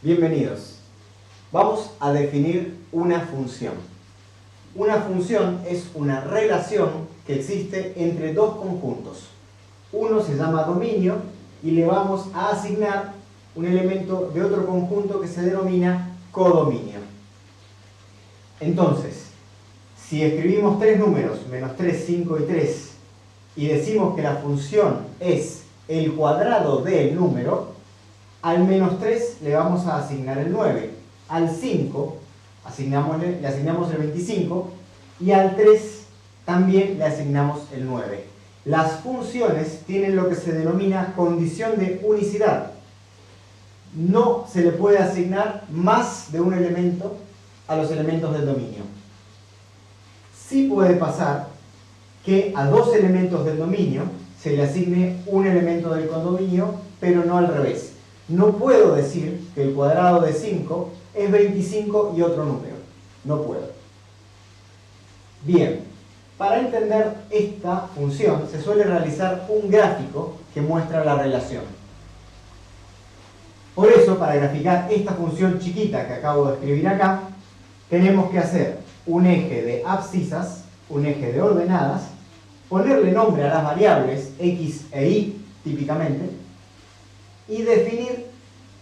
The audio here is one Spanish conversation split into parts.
Bienvenidos. Vamos a definir una función. Una función es una relación que existe entre dos conjuntos. Uno se llama dominio y le vamos a asignar un elemento de otro conjunto que se denomina codominio. Entonces, si escribimos tres números, menos 3, 5 y 3, y decimos que la función es el cuadrado del número, al menos 3 le vamos a asignar el 9, al 5 le asignamos el 25 y al 3 también le asignamos el 9. Las funciones tienen lo que se denomina condición de unicidad. No se le puede asignar más de un elemento a los elementos del dominio. Sí puede pasar que a dos elementos del dominio se le asigne un elemento del condominio, pero no al revés. No puedo decir que el cuadrado de 5 es 25 y otro número. No puedo. Bien, para entender esta función se suele realizar un gráfico que muestra la relación. Por eso, para graficar esta función chiquita que acabo de escribir acá, tenemos que hacer un eje de abscisas, un eje de ordenadas, ponerle nombre a las variables x e y, típicamente, y definir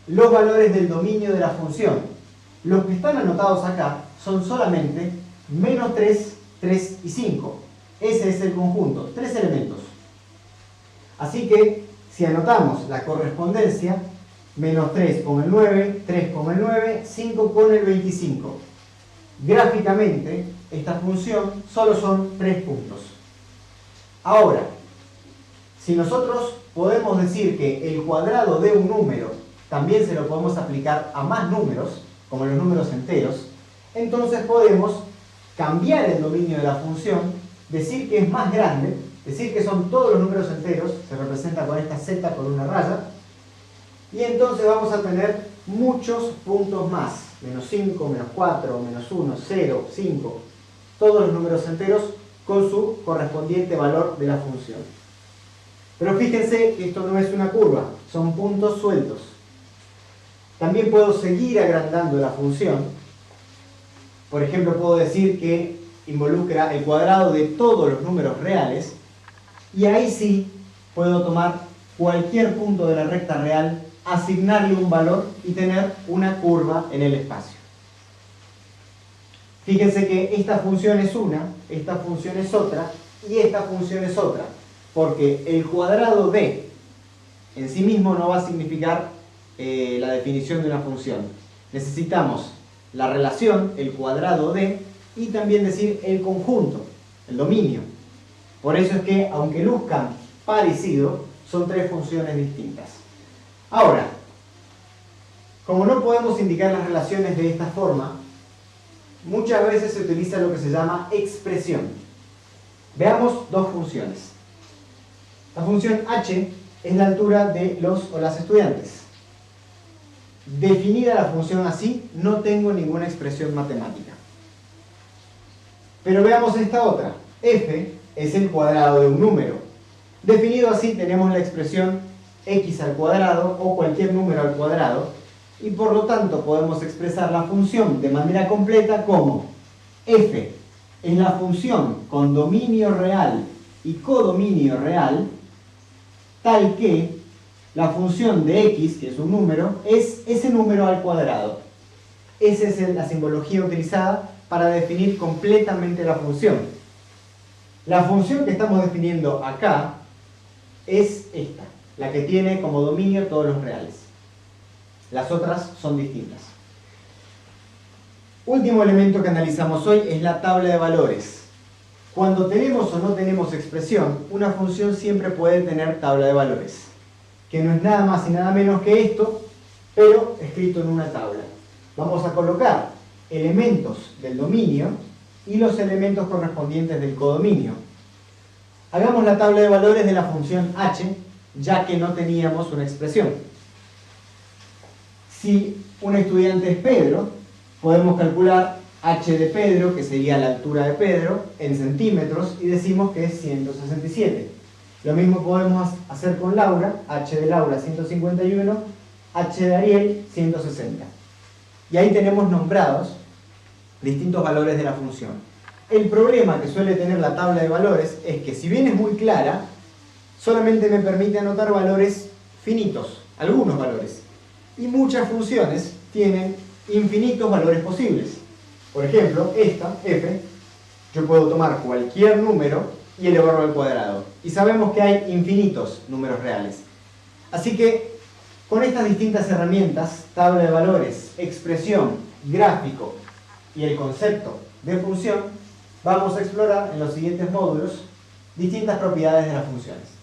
los valores del dominio de la función. Los que están anotados acá son solamente menos 3, 3 y 5. Ese es el conjunto, tres elementos. Así que, si anotamos la correspondencia, menos 3 con el 9, 3 con el 9, 5 con el 25. Gráficamente, esta función solo son 3 puntos. Ahora, si nosotros podemos decir que el cuadrado de un número también se lo podemos aplicar a más números, como los números enteros, entonces podemos cambiar el dominio de la función, decir que es más grande, decir que son todos los números enteros, se representa con esta z con una raya, y entonces vamos a tener muchos puntos más, menos 5, menos 4, menos 1, 0, 5, todos los números enteros con su correspondiente valor de la función. Pero fíjense que esto no es una curva, son puntos sueltos. También puedo seguir agrandando la función. Por ejemplo, puedo decir que involucra el cuadrado de todos los números reales, y ahí sí puedo tomar cualquier punto de la recta real, asignarle un valor y tener una curva en el espacio. Fíjense que esta función es una, esta función es otra y esta función es otra, porque el cuadrado de en sí mismo no va a significar la definición de una función. Necesitamos la relación, el cuadrado de, y también decir el conjunto, el dominio. Por eso es que, aunque luzcan parecido, son tres funciones distintas. Ahora, como no podemos indicar las relaciones de esta forma, muchas veces se utiliza lo que se llama expresión. Veamos dos funciones. La función h es la altura de los o las estudiantes. Definida la función así, no tengo ninguna expresión matemática. Pero veamos esta otra. F es el cuadrado de un número. Definido así, tenemos la expresión x al cuadrado o cualquier número al cuadrado, y por lo tanto podemos expresar la función de manera completa como f es la función con dominio real y codominio real, tal que la función de x, que es un número, es ese número al cuadrado. Esa es la simbología utilizada para definir completamente la función. La función que estamos definiendo acá es esta, la que tiene como dominio todos los reales. Las otras son distintas. Último elemento que analizamos hoy es la tabla de valores. Cuando tenemos o no tenemos expresión, una función siempre puede tener tabla de valores, que no es nada más y nada menos que esto, pero escrito en una tabla. Vamos a colocar elementos del dominio y los elementos correspondientes del codominio. Hagamos la tabla de valores de la función h, ya que no teníamos una expresión. Si un estudiante es Pedro, podemos calcular h de Pedro, que sería la altura de Pedro, en centímetros, y decimos que es 167. Lo mismo podemos hacer con Laura, h de Laura 151, h de Ariel 160. Y ahí tenemos nombrados distintos valores de la función. El problema que suele tener la tabla de valores es que, si bien es muy clara, solamente me permite anotar valores finitos, algunos valores. Y muchas funciones tienen infinitos valores posibles. Por ejemplo, esta, f, yo puedo tomar cualquier número y elevarlo al cuadrado. Y sabemos que hay infinitos números reales. Así que, con estas distintas herramientas, tabla de valores, expresión, gráfico y el concepto de función, vamos a explorar en los siguientes módulos distintas propiedades de las funciones.